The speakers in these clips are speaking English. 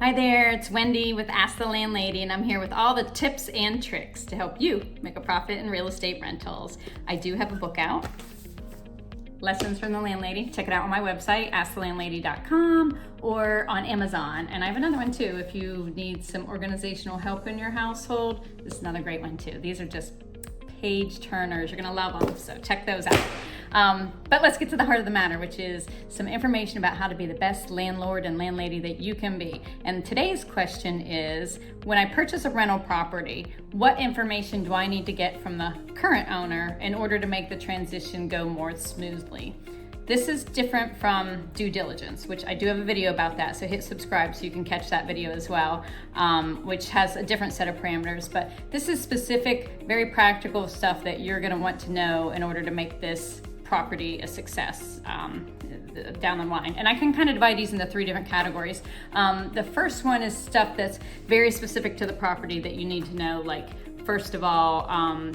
Hi there, it's Wendy with Ask the Landlady, and I'm here with all the tips and tricks to help you make a profit in real estate rentals. I do have a book out, Lessons from the Landlady. Check it out on my website, askthelandlady.com, or on Amazon. And I have another one too if you need some organizational help in your household. This is another great one too. These are just page turners. You're gonna love them, so check those out. But let's get to the heart of the matter, which is some information about how to be the best landlord and landlady that you can be. And today's question is, when I purchase a rental property, what information do I need to get from the current owner in order to make the transition go more smoothly? This is different from due diligence, which I do have a video about that, so hit subscribe so you can catch that video as well, which has a different set of parameters. But this is specific, very practical stuff that you're gonna want to know in order to make this property a success down the line. And I can kind of divide these into three different categories. The first one is stuff that's very specific to the property that you need to know, like, first of all,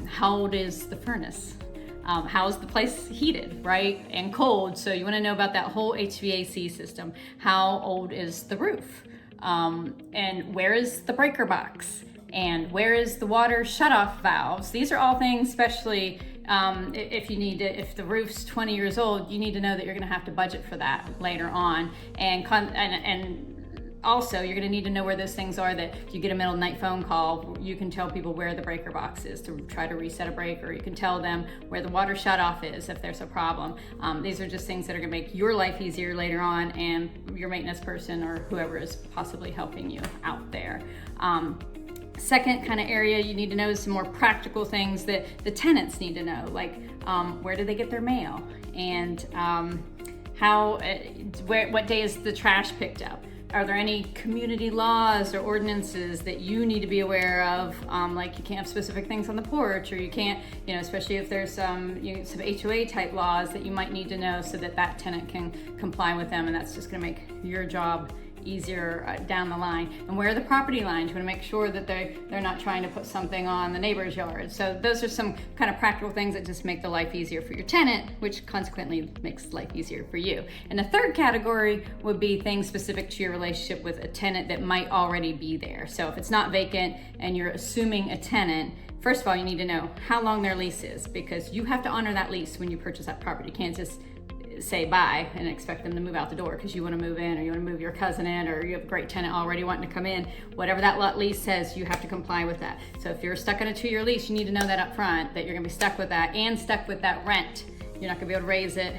how old is the furnace? How is the place heated, right? And cold, so you wanna know about that whole HVAC system. How old is the roof? And where is the breaker box? And where is the water shutoff valves? These are all things, especially if the roof's 20 years old, you need to know that you're gonna have to budget for that later on. And also, you're gonna need to know where those things are, that if you get a middle of the night phone call, you can tell people where the breaker box is to try to reset a breaker. You can tell them where the water shutoff is if there's a problem. These are just things that are gonna make your life easier later on, and your maintenance person or whoever is possibly helping you out there. Second kind of area you need to know is some more practical things that the tenants need to know, like where do they get their mail, and what day is the trash picked up? Are there any community laws or ordinances that you need to be aware of? Like you can't have specific things on the porch, or you can't, especially if there's some HOA type laws that you might need to know so that that tenant can comply with them, and that's just gonna make your job easier down the line. And where are the property lines? You want to make sure that they're not trying to put something on the neighbor's yard. So those are some kind of practical things that just make the life easier for your tenant, which consequently makes life easier for you. And the third category would be things specific to your relationship with a tenant that might already be there. So if it's not vacant and you're assuming a tenant, first of all, you need to know how long their lease is, because you have to honor that lease when you purchase that property. You can't just say bye and expect them to move out the door because you want to move in, or you want to move your cousin in, or you have a great tenant already wanting to come in. Whatever that lot lease says, you have to comply with that. So if you're stuck on a 2-year lease, you need to know that up front, that you're going to be stuck with that and stuck with that rent. You're not going to be able to raise it.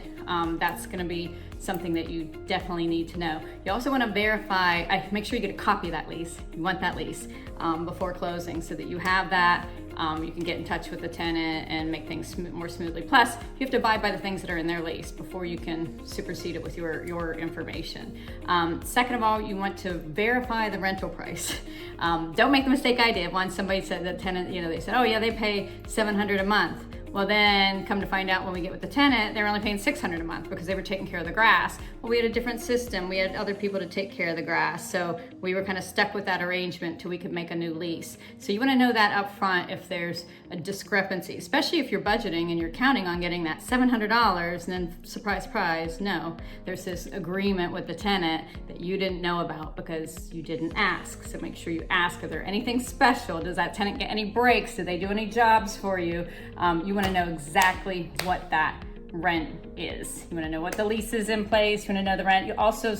That's going to be something that you definitely need to know. You also want to verify, make sure you get a copy of that lease. You want that lease before closing so that you have that. You can get in touch with the tenant and make things more smoothly. Plus, you have to abide by the things that are in their lease before you can supersede it with your information. Second of all, you want to verify the rental price. Don't make the mistake I did. Once somebody said the tenant, they said, oh yeah, they pay $700 a month. Well, then come to find out when we get with the tenant, they're only paying $600 a month because they were taking care of the grass. Well, we had a different system. We had other people to take care of the grass. So we were kind of stuck with that arrangement till we could make a new lease. So you want to know that up front if there's a discrepancy, especially if you're budgeting and you're counting on getting that $700, and then surprise, surprise, no, there's this agreement with the tenant that you didn't know about because you didn't ask. So make sure you ask, are there anything special? Does that tenant get any breaks? Do they do any jobs for you? You want to know exactly what that rent is. You want to know what the lease is in place. You want to know the rent. You also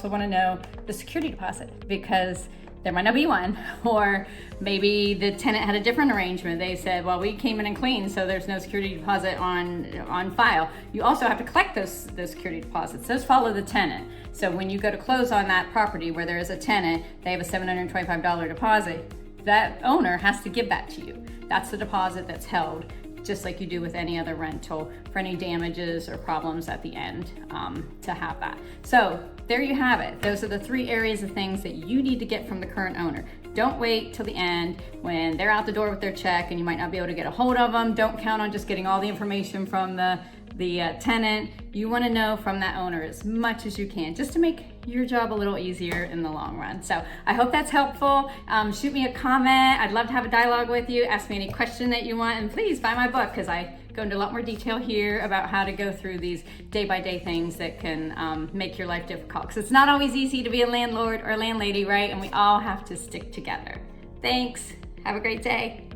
want to know the security deposit, because there might not be one, or maybe the tenant had a different arrangement. They said, well, we came in and cleaned, so there's no security deposit on file. You also have to collect those security deposits. Those follow the tenant. So when you go to close on that property where there is a tenant, they have a $725 deposit. That owner has to give that to you. That's the deposit that's held, just like you do with any other rental, for any damages or problems at the end, to have that. So there you have it. Those are the 3 areas of things that you need to get from the current owner. Don't wait till the end when they're out the door with their check and you might not be able to get a hold of them. Don't count on just getting all the information from the tenant. You want to know from that owner as much as you can, just to make your job a little easier in the long run. So I hope that's helpful. Shoot me a comment. I'd love to have a dialogue with you. Ask me any question that you want, and please buy my book, because I go into a lot more detail here about how to go through these day-by-day things that can make your life difficult. Because it's not always easy to be a landlord or a landlady, right? And we all have to stick together. Thanks. Have a great day.